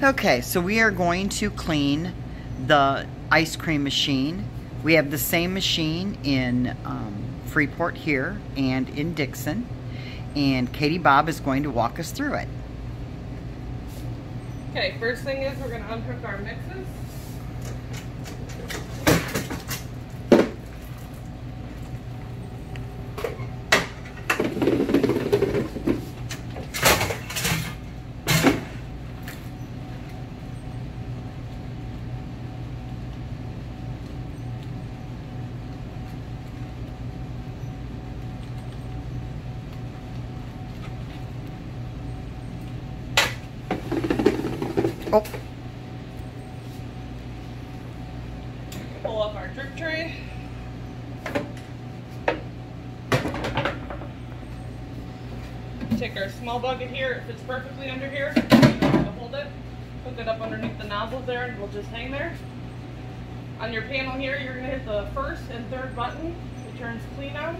Okay, so we are going to clean the ice cream machine. We have the same machine in Freeport here and in Dixon, and Katie Bob is going to walk us through it. Okay, first thing is we're going to unhook our mixes. Oh. Pull up our drip tray. Take our small bucket here, it fits perfectly under here. We'll hold it, hook it up underneath the nozzles there, and we'll just hang there. On your panel here, you're going to hit the first and third button. It turns clean on.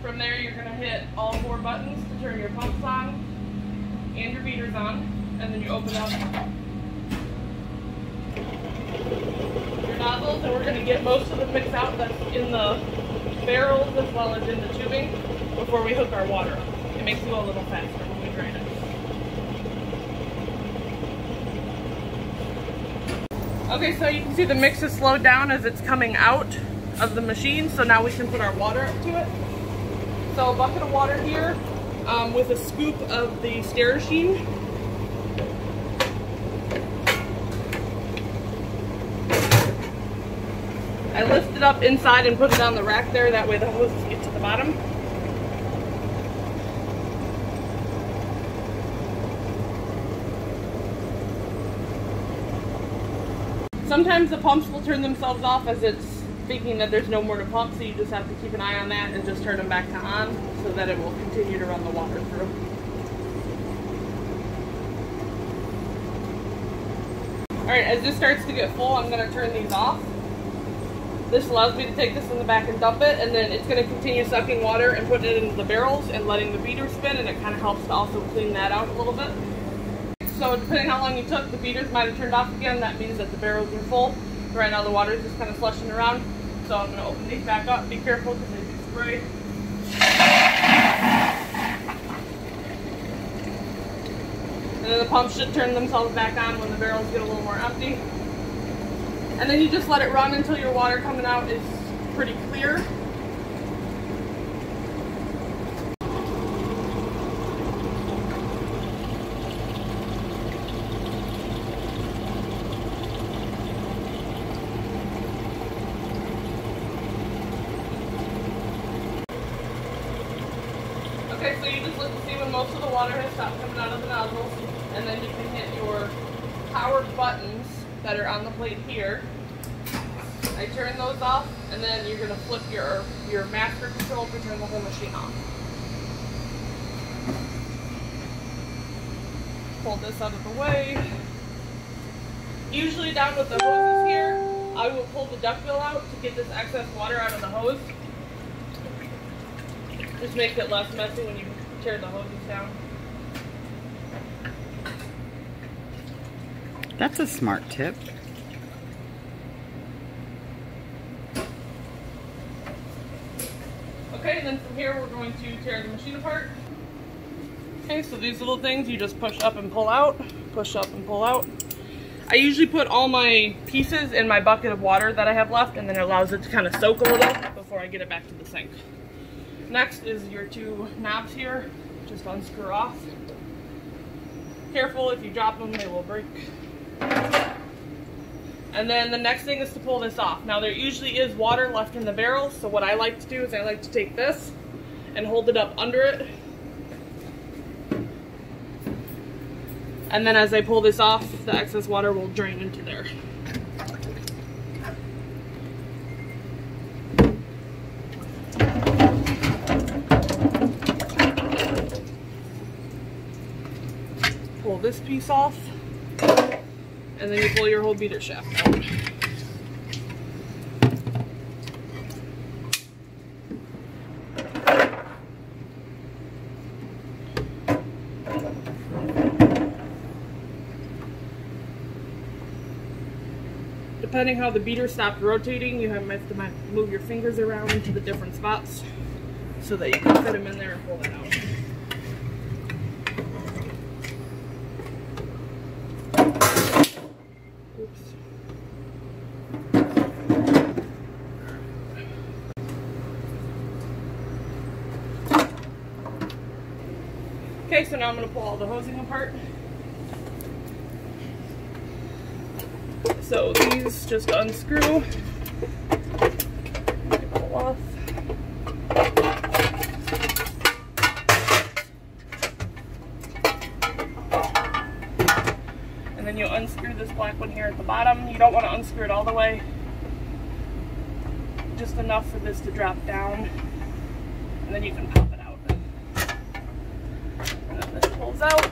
From there, you're going to hit all 4 buttons to turn your pumps on and your beaters on. And then you open up your nozzles, and we're going to get most of the mix out that's in the barrels as well as in the tubing before we hook our water up. It makes it go a little faster when we drain it. Okay, so you can see the mix has slowed down as it's coming out of the machine, so now we can put our water up to it. So a bucket of water here with a scoop of the Sterashine. I lift it up inside and put it on the rack there, that way the hoses get to the bottom. Sometimes the pumps will turn themselves off as it's thinking that there's no more to pump, so you just have to keep an eye on that and just turn them back to on so that it will continue to run the water through. Alright, as this starts to get full, I'm going to turn these off. This allows me to take this in the back and dump it, and then it's going to continue sucking water and putting it into the barrels and letting the beater spin, and it kind of helps to also clean that out a little bit. So depending how long you took, the beaters might have turned off again. That means that the barrels are full. Right now the water is just kind of slushing around. So I'm going to open these back up. Be careful because they do spray. And then the pumps should turn themselves back on when the barrels get a little more empty. And then you just let it run until your water coming out is pretty clear. Okay, so you just look to see when most of the water has stopped coming out of the nozzles, and then you can hit your power buttons that are on the plate here. I turn those off, and then you're going to flip your master control to turn the whole machine off. Pull this out of the way. Usually down with the hoses here, I will pull the duckbill out to get this excess water out of the hose. Just makes it less messy when you tear the hoses down. That's a smart tip. Okay, and then from here we're going to tear the machine apart. Okay, so these little things you just push up and pull out, push up and pull out. I usually put all my pieces in my bucket of water that I have left, and then it allows it to kind of soak a little before I get it back to the sink. Next is your 2 knobs here. Just unscrew off. Careful, if you drop them, they will break. And then the next thing is to pull this off. Now there usually is water left in the barrel, so what I like to do is I like to take this and hold it up under it. And then as I pull this off, the excess water will drain into there. Pull this piece off, and then you pull your whole beater shaft out. depending how the beater stopped rotating, you have to move your fingers around into the different spots so that you can fit them in there and pull it out. Oops. Okay, so now I'm going to pull all the hosing apart. So these just unscrew, pull off. And then you unscrew this black one here at the bottom. You don't want to unscrew it all the way, just enough for this to drop down, and then you can pop it out. And then this pulls out.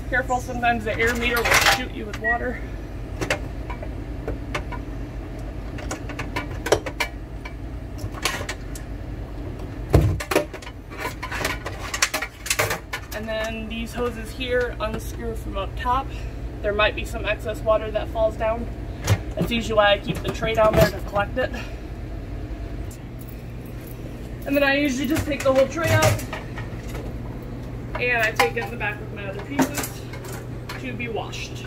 Careful, sometimes the air meter will shoot you with water. And then these hoses here unscrew from up top. There might be some excess water that falls down. That's usually why I keep the tray down there to collect it. And then I usually just take the whole tray out and I take it in the back with my other pieces to be washed.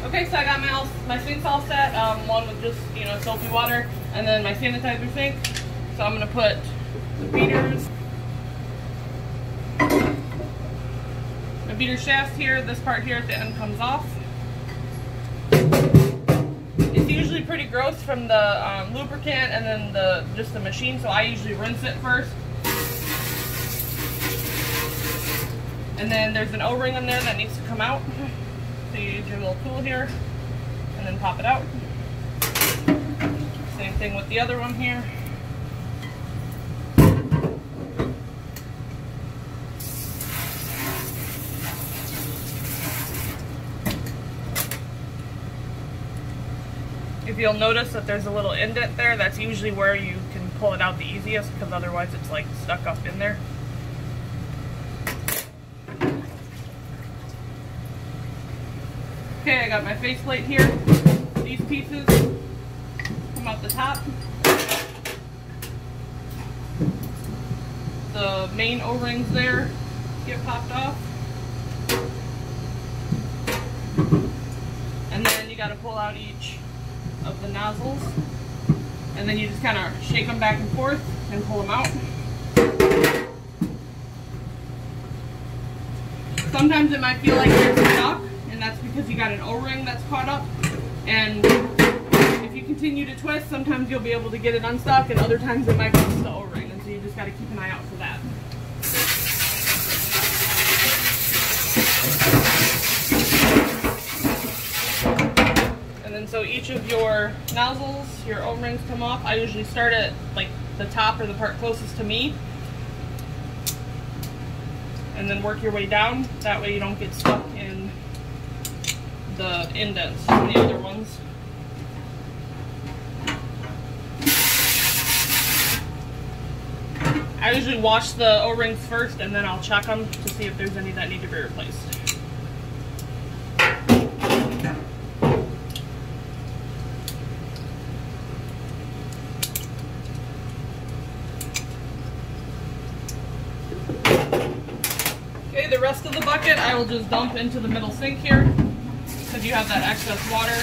Okay, so I got my sinks all set. One with just, soapy water, and then my sanitizer sink. So I'm gonna put the beaters, my beater shaft here. This part here at the end comes off. It's usually pretty gross from the lubricant and then just the machine, so I usually rinse it first. And then there's an O-ring in there that needs to come out. So you use your little tool here and then pop it out. Same thing with the other one here. If you'll notice that there's a little indent there, that's usually where you can pull it out the easiest, because otherwise it's like stuck up in there. Okay, I got my faceplate here. These pieces come out the top. The main O-rings there get popped off. And then you got to pull out each of the nozzles. And then you just kind of shake them back and forth and pull them out. Sometimes it might feel like they're stuck, and that's because you got an O-ring that's caught up. And if you continue to twist, sometimes you'll be able to get it unstuck, and other times it might catch the O-ring, and so you just got to keep an eye out for that. And then so each of your nozzles, your O-rings come off. I usually start at like the top or the part closest to me, and then work your way down. That way you don't get stuck in the indents from the other ones. I usually wash the O-rings first, and then I'll check them to see if there's any that need to be replaced. Okay, the rest of the bucket I will just dump into the middle sink here, because you have that excess water.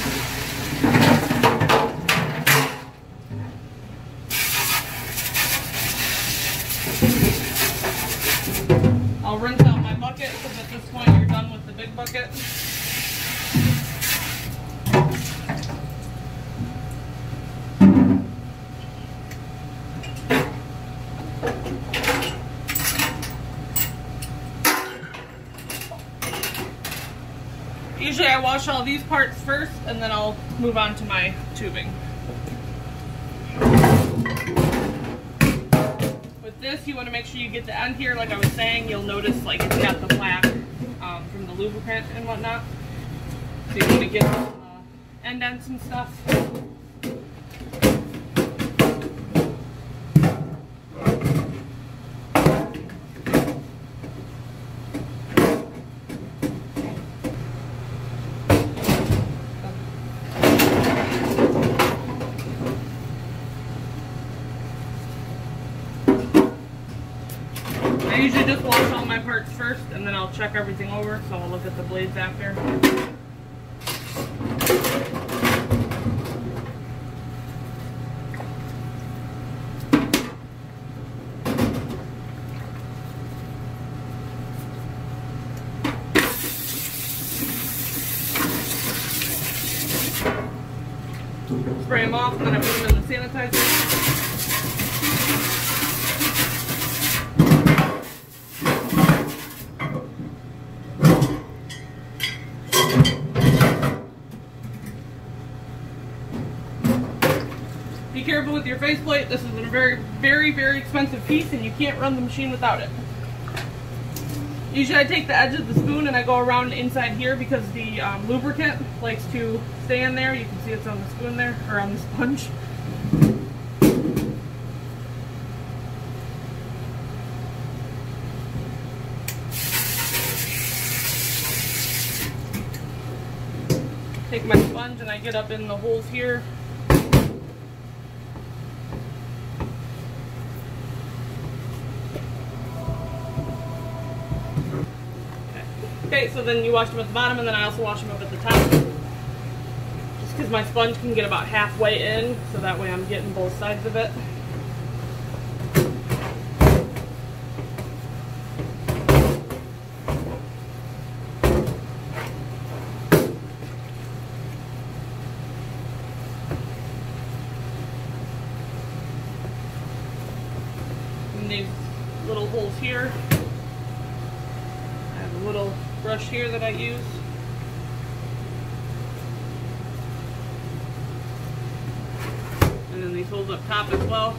I'll rinse out my bucket, because at this point you're done with the big bucket. Usually I wash all these parts first, and then I'll move on to my tubing. With this, you want to make sure you get the end here. Like I was saying, you'll notice like it's got the black from the lubricant and whatnot. So you want to get the indents and stuff. I usually just wash all my parts first and then I'll check everything over, so I'll look at the blades after. Spray them off and then I put them in the sanitizer. Be careful with your faceplate. This is a very expensive piece and you can't run the machine without it. Usually I take the edge of the spoon and I go around inside here because the lubricant likes to stay in there. You can see it's on the spoon there, or on the sponge. Take my sponge and I get up in the holes here. Okay, so then you wash them at the bottom and then I also wash them up at the top. Just because my sponge can get about halfway in, so that way I'm getting both sides of it. And these little holes here, I have a little brush here that I use. And then these holes up top as well.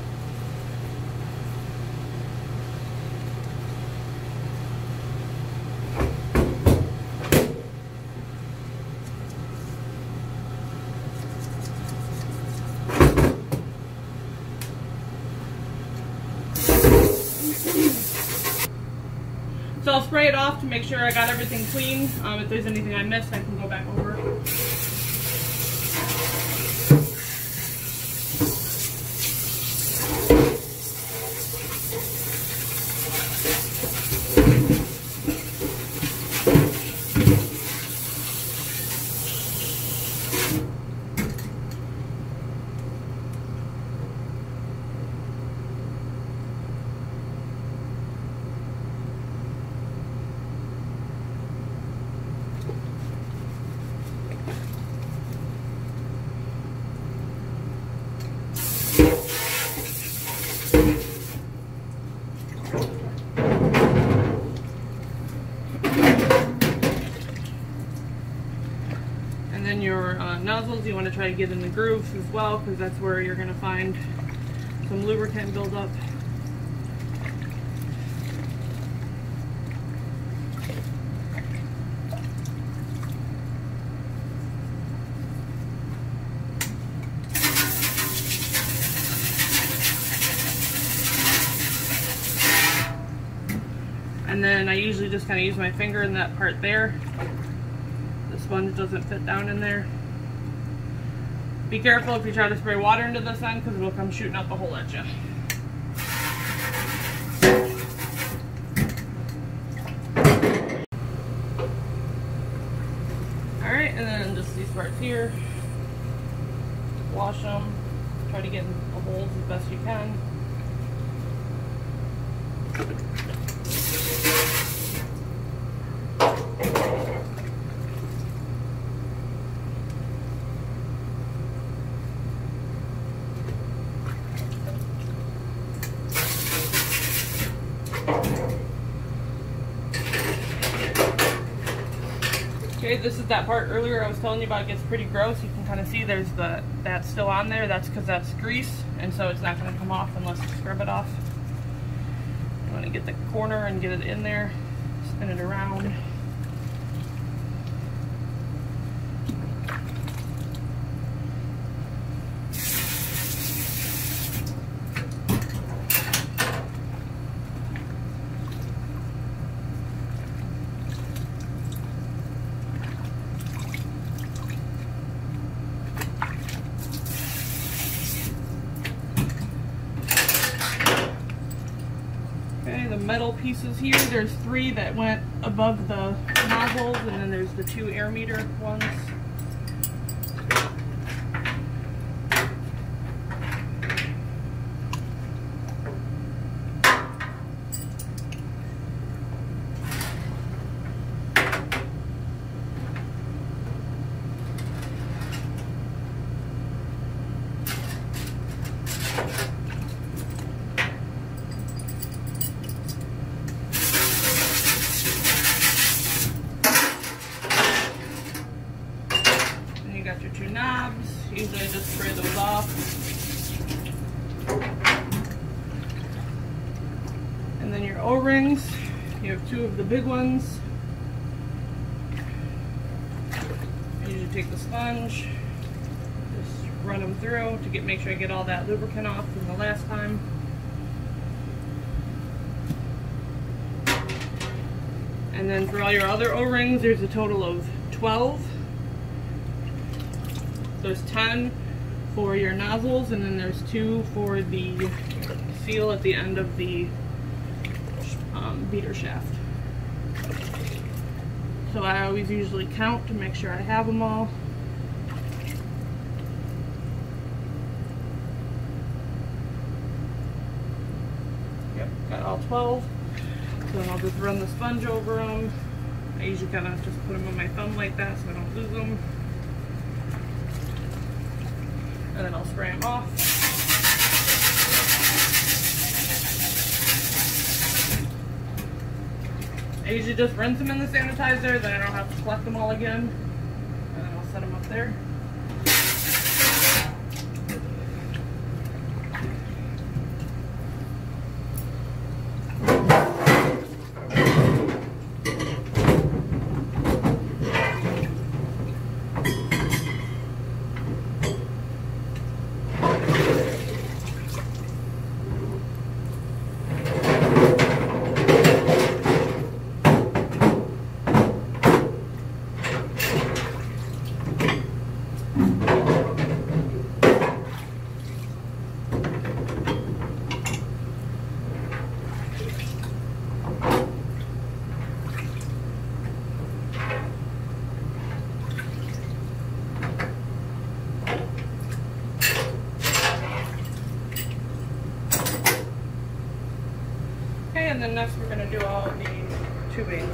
So I'll spray it off to make sure I got everything clean. If there's anything I missed, I can go back over. And then your nozzles, you want to try to get in the grooves as well, because that's where you're going to find some lubricant buildup. And then I usually just kind of use my finger in that part there. The sponge doesn't fit down in there. Be careful if you try to spray water into this end, because it'll come shooting out the hole at you. Alright, and then just these parts here. Wash them. Try to get in the holes as best you can. Okay, this is that part earlier I was telling you about. It gets pretty gross. You can kind of see there's that's still on there. That's because that's grease, and so it's not going to come off unless you scrub it off. You want to get the corner and get it in there, spin it around. Okay, the metal pieces here. There's 3 that went above the nozzles, and then there's the 2 air meter ones. Got your 2 knobs. Usually I just spray those off. And then your O-rings. You have 2 of the big ones. I usually take the sponge, just run them through to make sure I get all that lubricant off from the last time. And then for all your other O-rings, there's a total of 12. There's 10 for your nozzles, and then there's 2 for the seal at the end of the beater shaft. So I always usually count to make sure I have them all. Yep, got all 12. So then I'll just run the sponge over them. I usually kind of just put them on my thumb like that so I don't lose them. And then I'll spray them off. I usually just rinse them in the sanitizer, then I don't have to collect them all again. And then I'll set them up there. And then next we're going to do all of the tubing.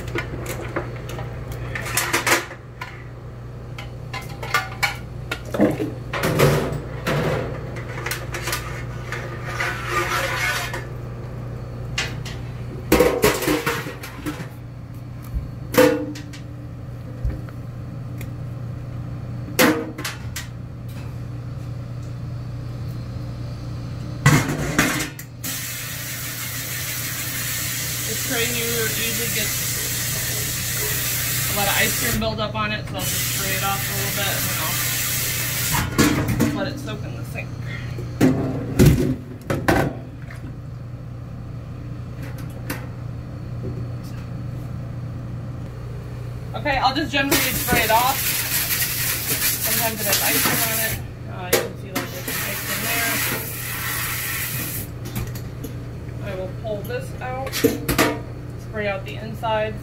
This tray here usually gets a lot of ice cream buildup on it, so I'll just spray it off a little bit and then I'll let it soak in the sink. Okay, I'll just generally spray it off. Sometimes it has ice cream on it. You can see like there's some ice cream there. I will pull this out. Spray out the inside.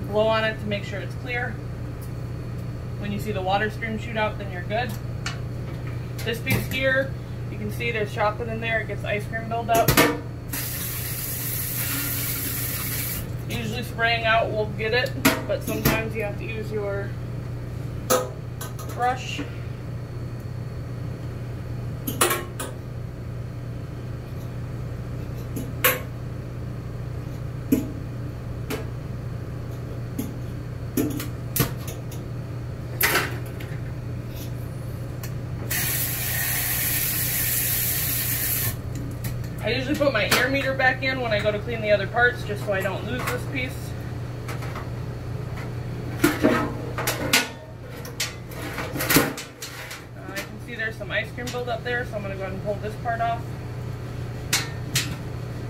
Blow on it to make sure it's clear. When you see the water stream shoot out, then you're good. This piece here, you can see there's chocolate in there. It gets ice cream buildup. Usually spraying out will get it, but sometimes you have to use your brush. I usually put my air meter back in when I go to clean the other parts, just so I don't lose this piece. I can see there's some ice cream buildup there, so I'm going to go ahead and pull this part off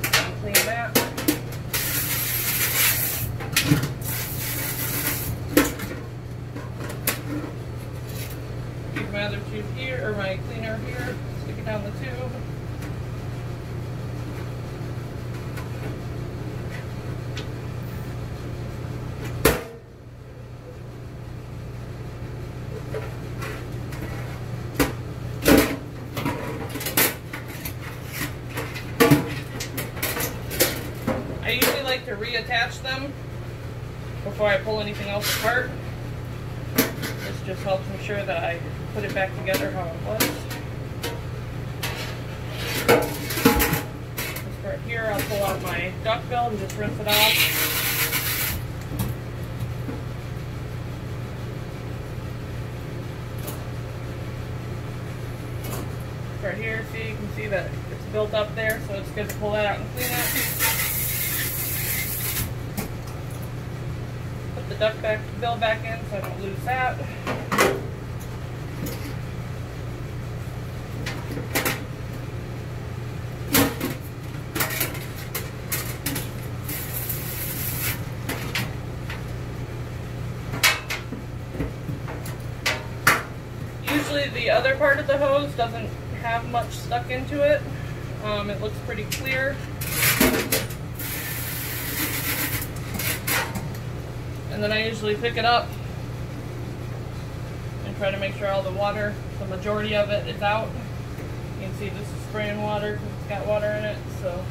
and clean that. Use my other tube here, or my cleaner here. Stick it down the tube. I usually like to reattach them before I pull anything else apart. This just helps ensure that I put it back together how it was. Just right here, I'll pull out my duck bill and just rinse it off. Right here, see, you can see that it's built up there, so it's good to pull that out and clean it. Put the duck bill back in so I don't lose that. Usually the other part of the hose doesn't have much stuck into it. It looks pretty clear. And then I usually pick it up and try to make sure all the water, the majority of it, is out. You can see this is spraying water because it's got water in it, so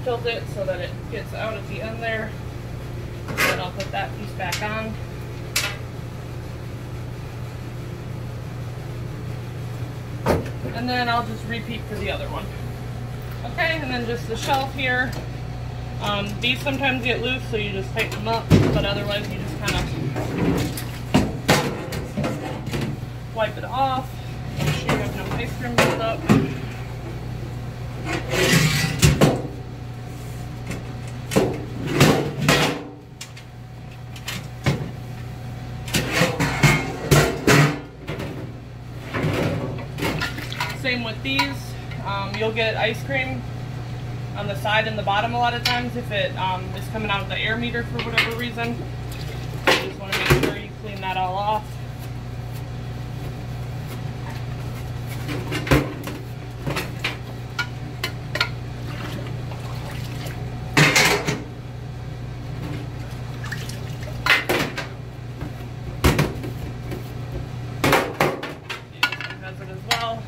tilt it so that it gets out at the end there. And then I'll put that piece back on. And then I'll just repeat for the other one. Okay, and then just the shelf here. These sometimes get loose, so you just tighten them up, but otherwise you just kind of wipe it off. Make sure you have no ice cream built up. Same with these. You'll get ice cream on the side and the bottom a lot of times if it is coming out of the air meter for whatever reason. You just want to make sure you clean that all off. Has it as well.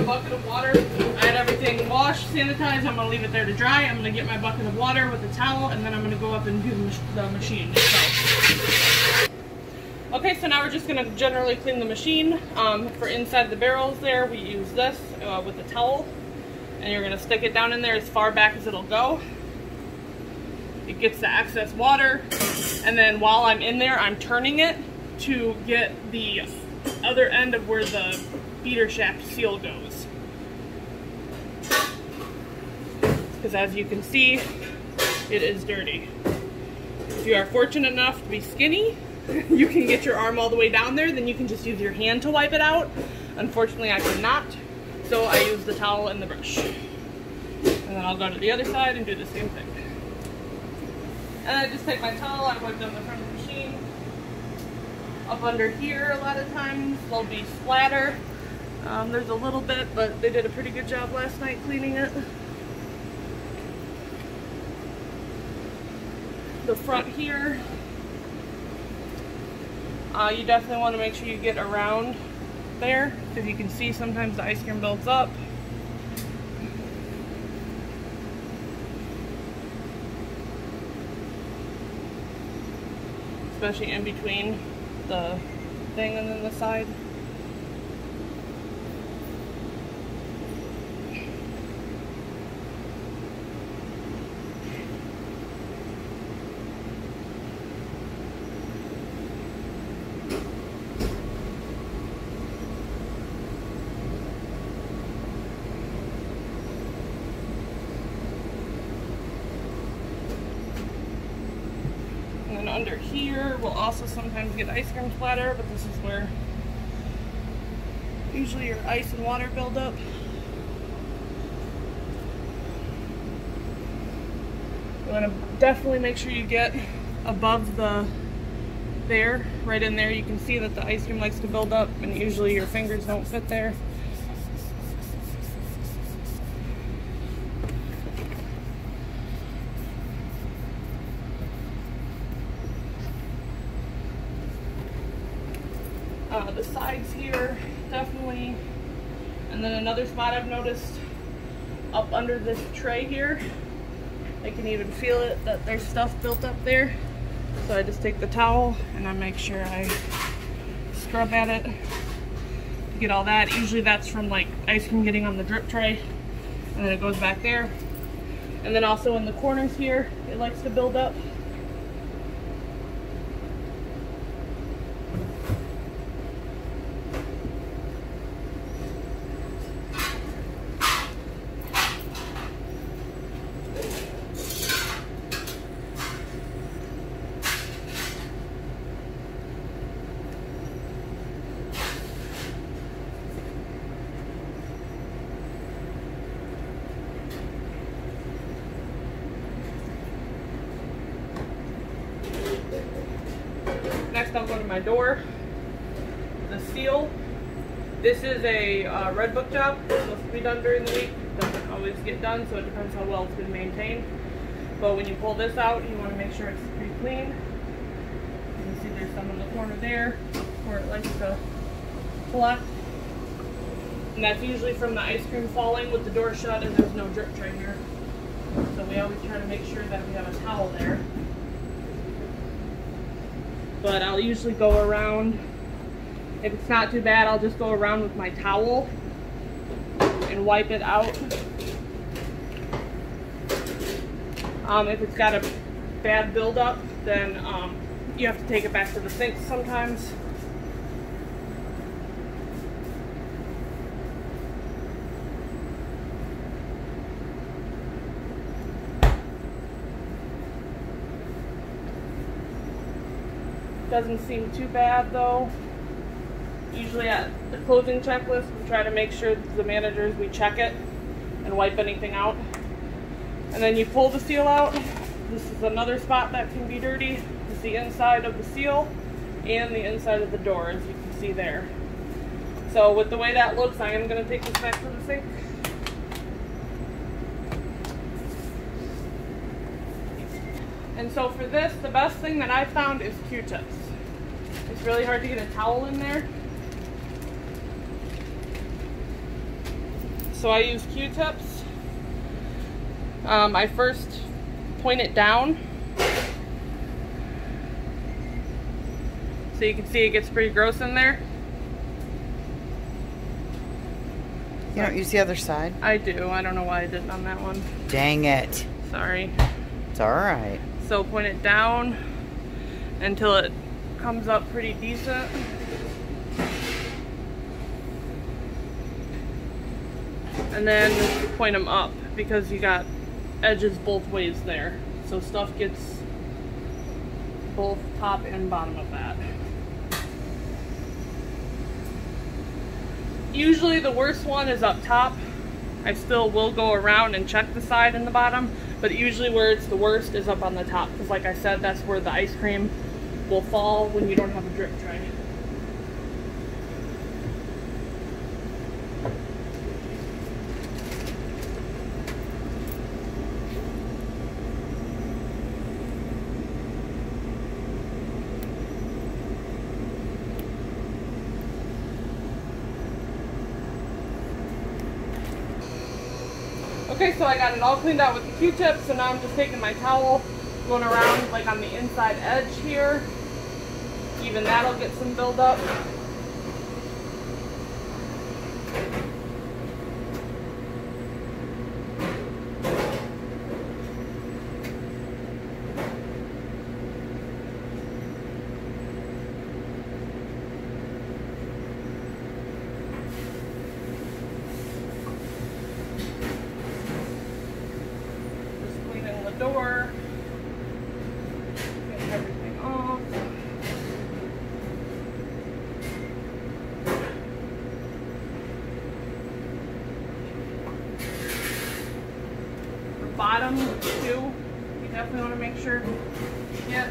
Bucket of water. I had everything washed, sanitized. I'm going to leave it there to dry. I'm going to get my bucket of water with a towel, and then I'm going to go up and do the machine itself. Okay, so now we're just going to generally clean the machine. For inside the barrels there, we use this with a towel, and you're going to stick it down in there as far back as it'll go. It gets the excess water, and then while I'm in there, I'm turning it to get the other end of where the feeder shaft seal goes. Because as you can see, it is dirty. If you are fortunate enough to be skinny, you can get your arm all the way down there, then you can just use your hand to wipe it out. Unfortunately, I cannot, so I use the towel and the brush. And then I'll go to the other side and do the same thing. And I just take my towel, I wipe down the front of the machine. Up under here, a lot of times, there'll be splatter. There's a little bit, but they did a pretty good job last night cleaning it. The front here, you definitely want to make sure you get around there, because you can see sometimes the ice cream builds up. Especially in between the thing and then the side. under here will also sometimes get ice cream splatter, but this is where usually your ice and water build up. You want to definitely make sure you get above there, right in there. You can see that the ice cream likes to build up, and usually your fingers don't fit there. The sides here, definitely. And then another spot I've noticed up under this tray here, I can even feel it that there's stuff built up there. So I just take the towel and I make sure I scrub at it to get all that. Usually that's from like ice cream getting on the drip tray, and then it goes back there. And then also in the corners here, it likes to build up. Next I'll go to my door. The seal. This is a red book job. It's supposed to be done during the week. It doesn't always get done, so it depends how well it's been maintained. But when you pull this out, you want to make sure it's pretty clean. You can see there's some in the corner there where it likes to collect. And that's usually from the ice cream falling with the door shut and there's no drip tray here. So we always try to make sure that we have a towel there. But I'll usually go around, if it's not too bad, I'll just go around with my towel and wipe it out. If it's got a bad buildup, then you have to take it back to the sink sometimes. Doesn't seem too bad though. Usually at the closing checklist, we try to make sure that the managers, we check it and wipe anything out. And then you pull the seal out. This is another spot that can be dirty. It's the inside of the seal and the inside of the door, as you can see there. So with the way that looks, I am going to take this back to the sink. And so for this, the best thing that I found is Q-tips. It's really hard to get a towel in there. So I use Q-tips. I first point it down. So you can see it gets pretty gross in there. You don't use the other side? I do. I don't know why I didn't on that one. Dang it. Sorry. It's alright. So point it down until it comes up pretty decent. And then point them up because you got edges both ways there. So stuff gets both top and bottom of that. Usually the worst one is up top. I still will go around and check the side and the bottom, but usually where it's the worst is up on the top, because like I said, that's where the ice cream will fall when you don't have a drip tray. Okay, so I got it all cleaned out with the Q-tips, so now I'm just taking my towel, going around like on the inside edge here. Even that'll get some buildup. Door, get everything off. bottom too. You definitely want to make sure. Yeah.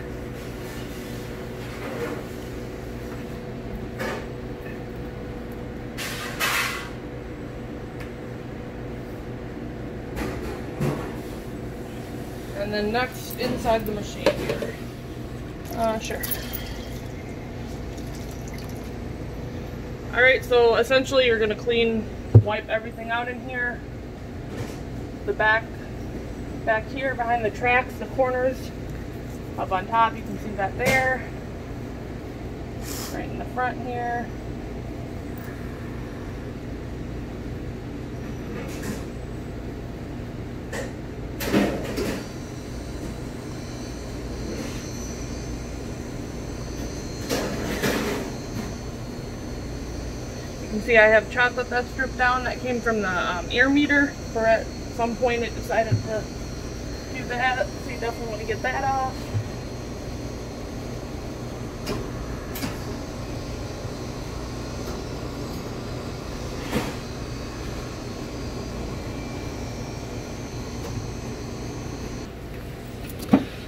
And then next, inside the machine here. Sure. Alright, so essentially you're going to wipe everything out in here. The back here behind the tracks, the corners. Up on top, you can see that there. Right in the front here. You can see I have chocolate that's dripped down. That came from the air meter, for at some point it decided to do that, so you definitely want to get that off.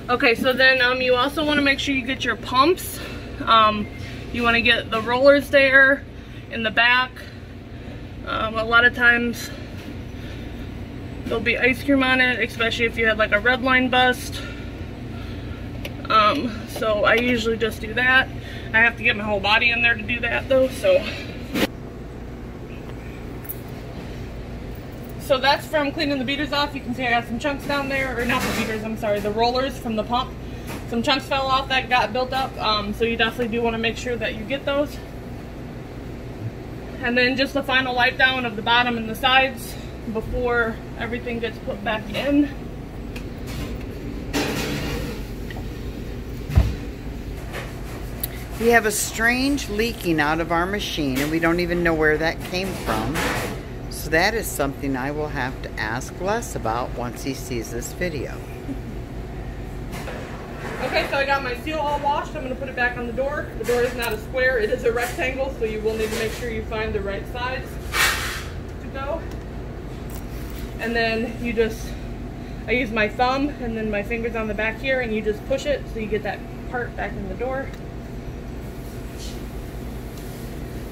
Okay, so then you also want to make sure you get your pumps. You want to get the rollers there in the back. A lot of times there'll be ice cream on it, especially if you had like a red line bust. So I usually just do that. I have to get my whole body in there to do that though, so that's from cleaning the beaters off. You can see I got some chunks down there, or not the beaters, I'm sorry, the rollers from the pump. Some chunks fell off that got built up, so you definitely do want to make sure that you get those. And then just the final wipe down of the bottom and the sides before everything gets put back in. We have a strange leaking out of our machine and we don't even know where that came from. So that is something I will have to ask Les about once he sees this video. Okay, so I got my seal all washed. I'm going to put it back on the door. The door is not a square, it is a rectangle, so you will need to make sure you find the right size to go. And then I use my thumb and then my fingers on the back here, and you just push it so you get that part back in the door.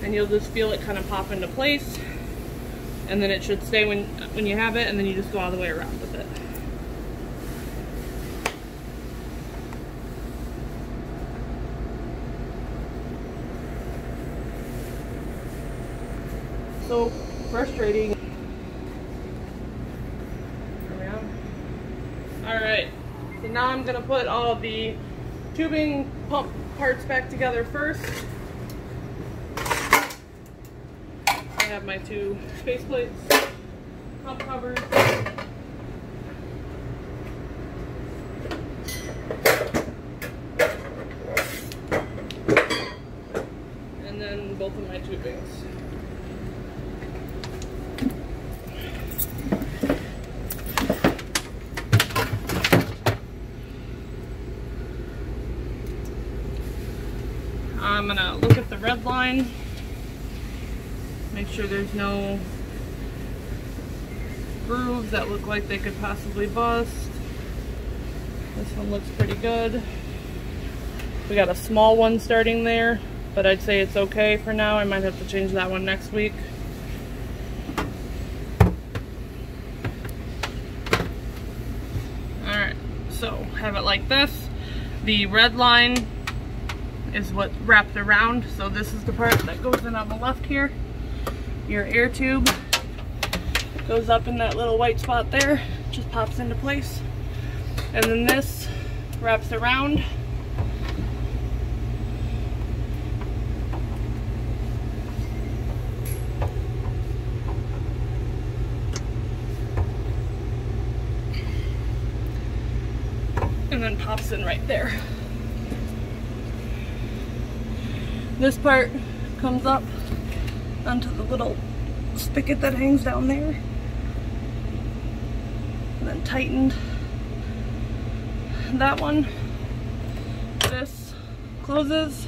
And you'll just feel it kind of pop into place. And then it should stay when you have it, and then you just go all the way around with it. So frustrating. There we go. Alright, so now I'm going to put all of the tubing pump parts back together first. I have my two face plates, pump covers, and then both of my tubings. I'm gonna look at the red line. Make sure there's no grooves that look like they could possibly bust. This one looks pretty good. We got a small one starting there, but I'd say it's okay for now. I might have to change that one next week. Alright, so have it like this. The red line is what wrapped around, so this is the part that goes in on the left here. Your air tube goes up in that little white spot there, just pops into place. And then this wraps around. And then pops in right there. This part comes up onto the little spigot that hangs down there, and then tightened. That one, this closes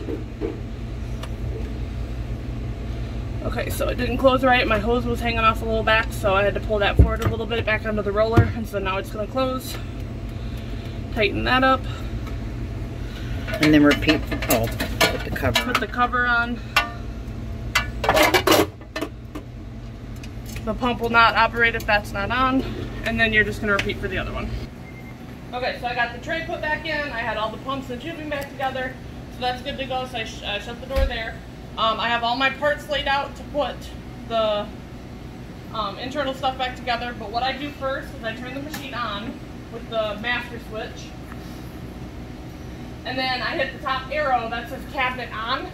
Okay, so it didn't close right. My hose was hanging off a little back, so I had to pull that forward a little bit back onto the roller, and so now it's gonna close. Tighten that up. And then repeat, oh, put the cover on. Put the cover on. The pump will not operate if that's not on, and then you're just gonna repeat for the other one. Okay, so I got the tray put back in. I had all the pumps and tubing back together, so that's good to go. So I shut the door there. I have all my parts laid out to put the internal stuff back together, but what I do first is I turn the machine on with the master switch, and then I hit the top arrow that says cabinet on,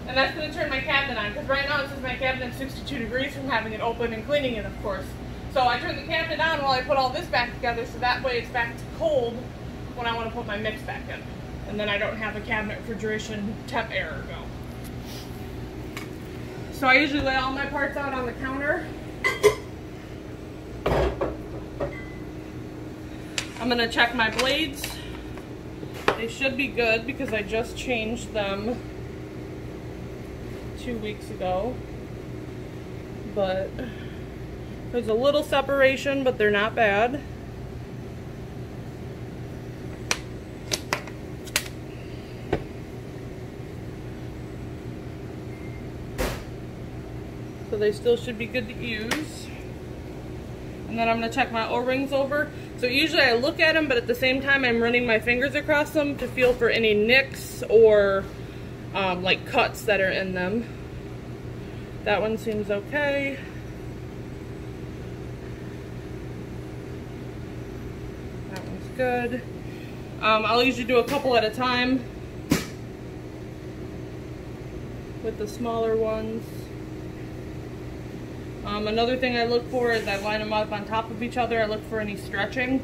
and that's going to turn my cabinet on, because right now it says my cabinet's 62 degrees from having it open and cleaning it, of course. So I turn the cabinet on while I put all this back together, so that way it's back to cold when I want to put my mix back in. And then I don't have a cabinet refrigeration temp error go. So I usually lay all my parts out on the counter. I'm going to check my blades. They should be good because I just changed them 2 weeks ago. But there's a little separation, but they're not bad. So they still should be good to use. And then I'm going to check my O-rings over. So usually I look at them, but at the same time I'm running my fingers across them to feel for any nicks or like cuts that are in them. That one seems okay. That one's good. I'll usually do a couple at a time with the smaller ones. Another thing I look for is I line them up on top of each other. I look for any stretching,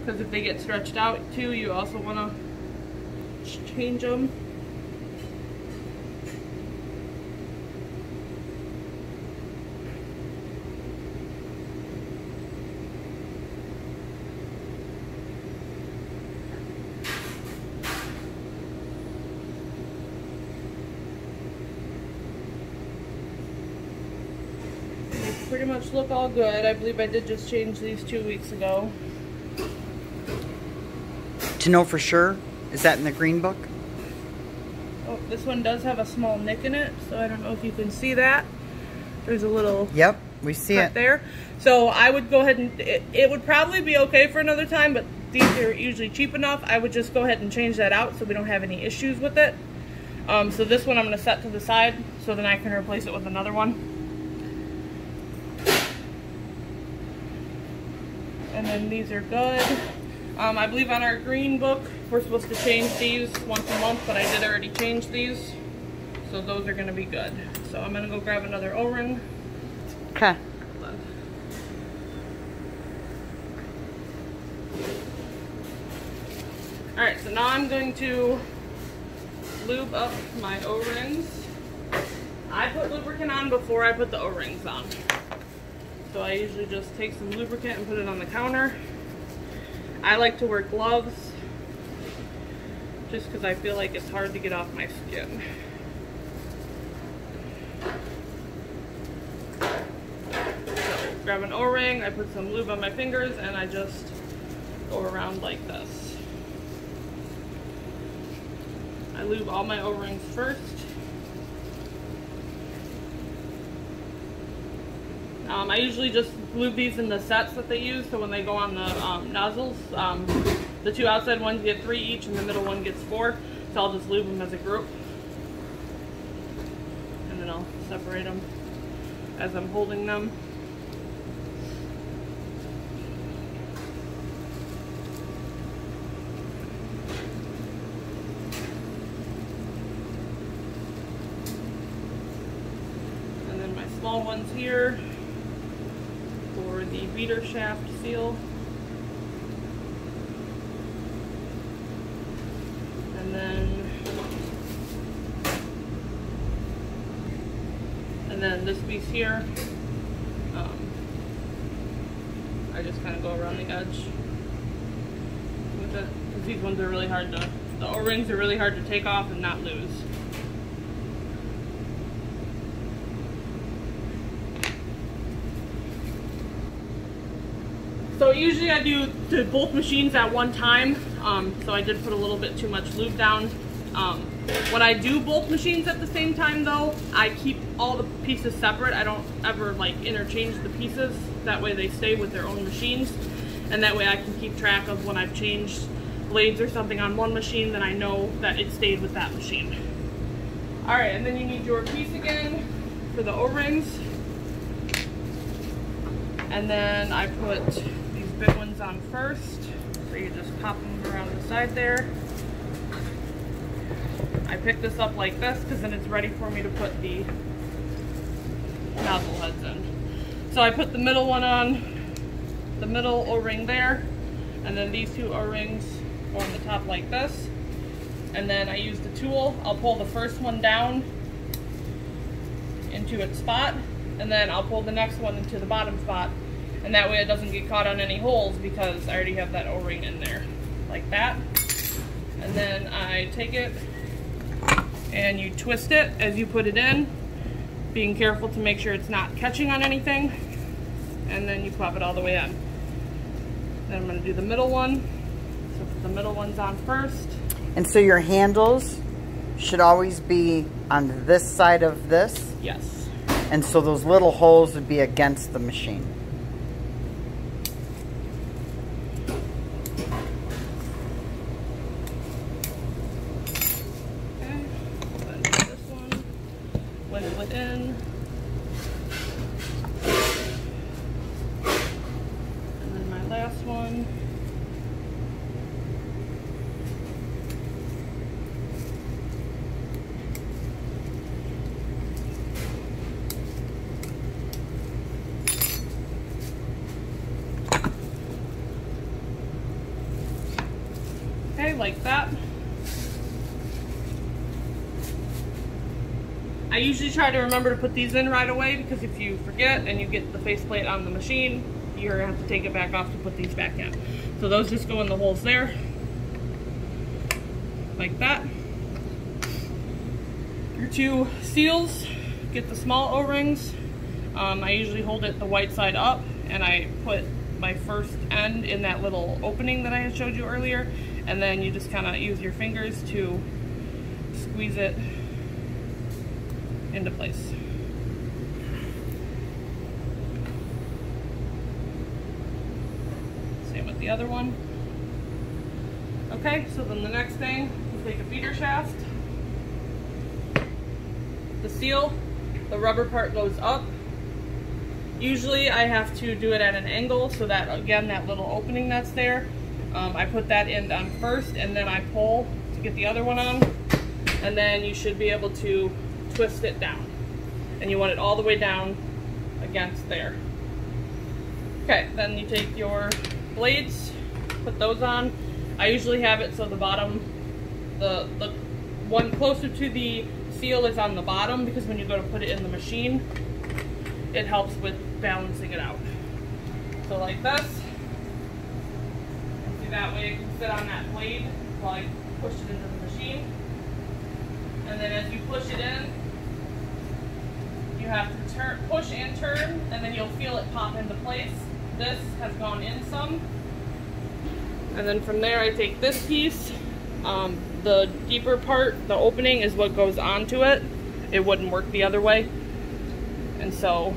because if they get stretched out too, you also want to change them. Pretty much look all good. I believe I did just change these 2 weeks ago. To know for sure, is that in the green book? Oh, this one does have a small nick in it, so I don't know if you can see that. There's a little yep, we see it there. So I would go ahead and, it would probably be okay for another time, but these are usually cheap enough. I would just go ahead and change that out so we don't have any issues with it. So this one I'm going to set to the side so then I can replace it with another one. And then these are good. I believe on our green book, we're supposed to change these once a month, but I did already change these. So those are gonna be good. So I'm gonna go grab another O-ring. Okay. All right, so now I'm going to lube up my O-rings. I put lubricant on before I put the O-rings on. So I usually just take some lubricant and put it on the counter. I like to wear gloves just because I feel like it's hard to get off my skin. So grab an O-ring, I put some lube on my fingers, and I just go around like this. I lube all my O-rings first. I usually just lube these in the sets that they use, so when they go on the nozzles, the two outside ones get 3 each and the middle one gets 4, so I'll just lube them as a group. And then I'll separate them as I'm holding them. And then my small ones here for the beater shaft seal. And then this piece here, I just kind of go around the edge with it, because these ones are really hard to, the O-rings are really hard to take off and not lose. So usually I do to both machines at one time, so I did put a little bit too much lube down. When I do both machines at the same time though, I keep all the pieces separate. I don't ever like interchange the pieces. That way they stay with their own machines, and that way I can keep track of when I've changed blades or something on one machine, then I know that it stayed with that machine. Alright, and then you need your piece again for the O-rings. And then I put these big ones on first. So you just pop them around the side there. I pick this up like this because then it's ready for me to put the nozzle heads in. So I put the middle one on, the middle O-ring there, and then these two O-rings go on the top like this. And then I use the tool, I'll pull the first one down into its spot, and then I'll pull the next one into the bottom spot, and that way it doesn't get caught on any holes because I already have that O-ring in there, like that. And then I take it and you twist it as you put it in, being careful to make sure it's not catching on anything, and then you pop it all the way in. Then I'm going to do the middle one, so put the middle ones on first. And so your handles should always be on this side of this? Yes. And so those little holes would be against the machine. Okay, then do this one, wiggle it in. And then my last one. Okay, like that. I usually try to remember to put these in right away because if you forget and you get the faceplate on the machine, you're gonna have to take it back off to put these back in. So those just go in the holes there, like that. Your two seals, get the small O-rings. I usually hold it the white side up, and I put my first end in that little opening that I had showed you earlier, and then you just kind of use your fingers to squeeze it into place. Same with the other one. Okay, so then the next thing, you take a feeder shaft. The seal, the rubber part goes up. Usually I have to do it at an angle so that, again, that little opening that's there, I put that end on first and then I pull to get the other one on, and then you should be able to twist it down. And you want it all the way down against there. Okay, then you take your blades, put those on. I usually have it so the bottom, the one closer to the seal is on the bottom, because when you go to put it in the machine, it helps with balancing it out. So like this. And see, that way it can sit on that blade while I push it into the machine. And then as you push it in, you have to turn, push and turn, and then you'll feel it pop into place. This has gone in some. And then from there I take this piece. The deeper part, the opening, is what goes onto it. It wouldn't work the other way. And so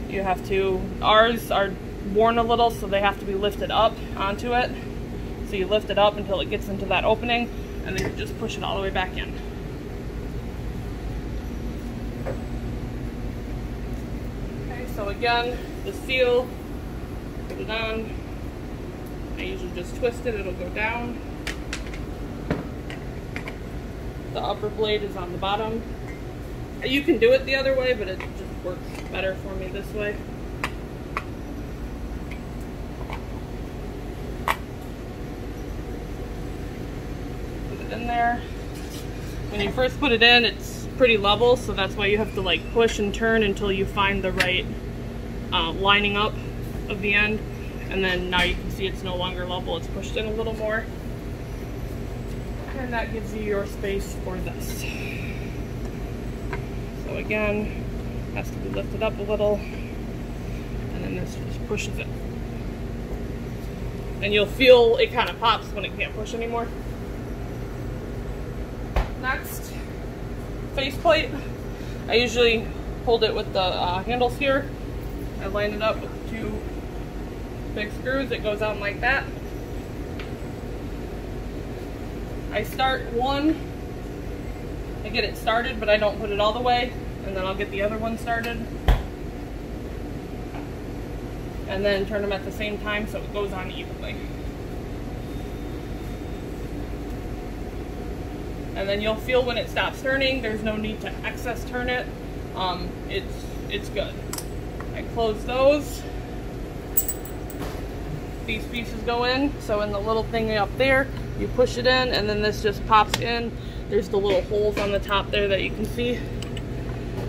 you have to, ours are worn a little, so they have to be lifted up onto it. So you lift it up until it gets into that opening, and then you just push it all the way back in. Okay, so again, the seal, put it on. I usually just twist it, it'll go down. The upper blade is on the bottom. You can do it the other way, but it just works better for me this way. Put it in there. When you first put it in, it's pretty level, so that's why you have to like push and turn until you find the right lining up of the end. And then now you can see it's no longer level, it's pushed in a little more. And that gives you your space for this. So again, has to be lifted up a little, and then this just pushes it And you'll feel it kind of pops when it can't push anymore. Next, faceplate. I usually hold it with the handles here. I line it up with 2 big screws. It goes on like that. I start one, I get it started, but I don't put it all the way, and then I'll get the other one started. And then turn them at the same time so it goes on evenly. And then you'll feel when it stops turning. There's no need to excess turn it. It's good. I close those. These pieces go in, so in the little thing up there, you push it in, and then this just pops in. There's the little holes on the top there that you can see.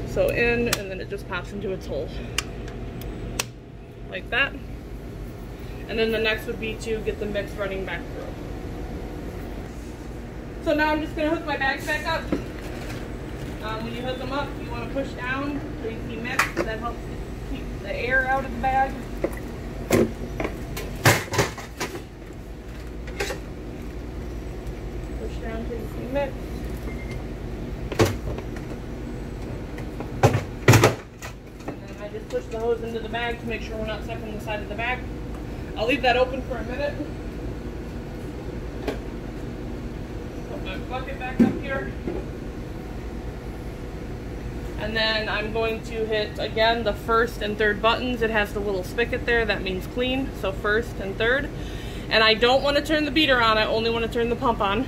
So in, and then it just pops into its hole. Like that. And then the next would be to get the mix running back through. So now I'm just going to hook my bags back up. When you hook them up, you want to push down so you can mix. That helps keep the air out of the bag. Push down so you can mix. And then I just push the hose into the bag to make sure we're not sucking the side of the bag. I'll leave that open for a minute. Put my bucket back up here. And then I'm going to hit, again, the first and third buttons. It has the little spigot there. That means clean. So first and third. And I don't want to turn the beater on. I only want to turn the pump on.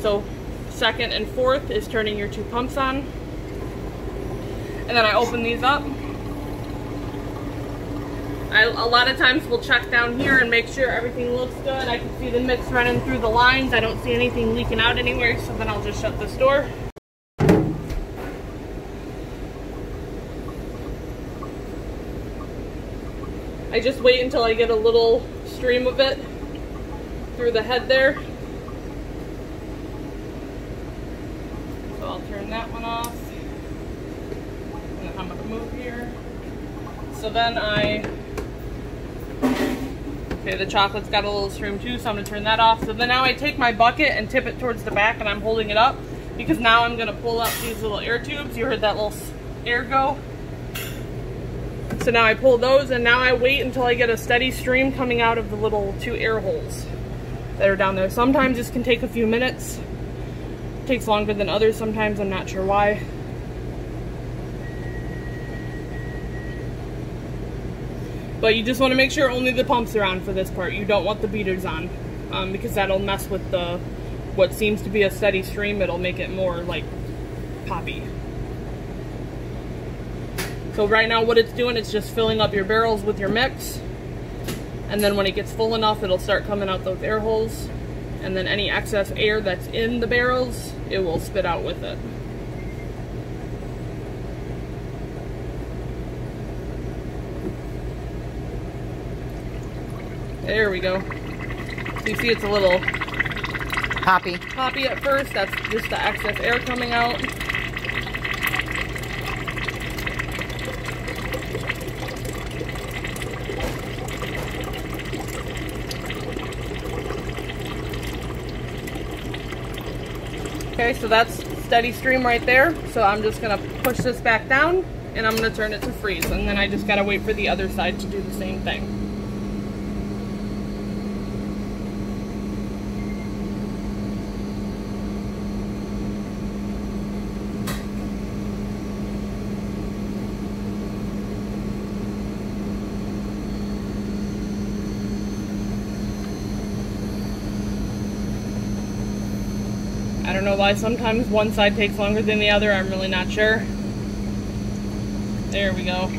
So second and fourth is turning your 2 pumps on. And then I open these up. A lot of times we'll check down here and make sure everything looks good. I can see the mix running through the lines. I don't see anything leaking out anywhere, so then I'll just shut this door. I just wait until I get a little stream of it through the head there. So I'll turn that one off. And then I'm going to move here. So then okay, the chocolate's got a little stream too, so I'm going to turn that off. So then now I take my bucket and tip it towards the back, and I'm holding it up because now I'm going to pull out these little air tubes. You heard that little air go? So now I pull those, and now I wait until I get a steady stream coming out of the little 2 air holes that are down there. Sometimes this can take a few minutes. It takes longer than others sometimes, I'm not sure why. But you just want to make sure only the pumps are on for this part. You don't want the beaters on, because that'll mess with what seems to be a steady stream. It'll make it more like poppy. So right now what it's doing, it's just filling up your barrels with your mix. And then when it gets full enough, it'll start coming out those air holes. And then any excess air that's in the barrels, it will spit out with it. There we go. So you see it's a little Poppy at first. That's just the excess air coming out. Okay, so that's steady stream right there. So I'm just gonna push this back down and I'm gonna turn it to freeze. And then I just gotta wait for the other side to do the same thing. I don't know why sometimes one side takes longer than the other. I'm really not sure. There we go.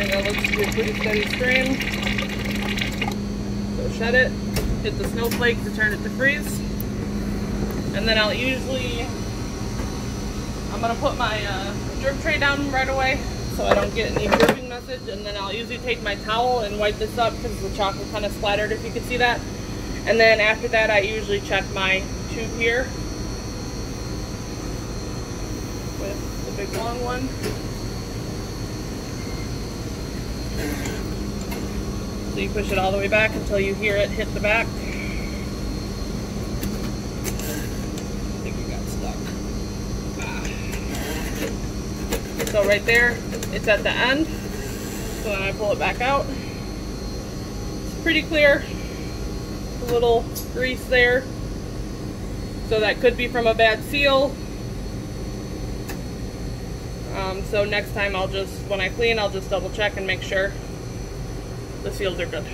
That looks to be a pretty steady stream. So shut it. hit the snowflake to turn it to freeze. And then I'm gonna put my drip tray down right away so I don't get any dripping message, and then I'll usually take my towel and wipe this up because the chocolate kind of splattered, if you can see that. And then after that, I usually check my tube here with the big long one. So you push it all the way back until you hear it hit the back. I think it got stuck. So right there, it's at the end. So then I pull it back out. It's pretty clear. A little grease there. So that could be from a bad seal. So next time when I clean, I'll just double check and make sure the seals are good.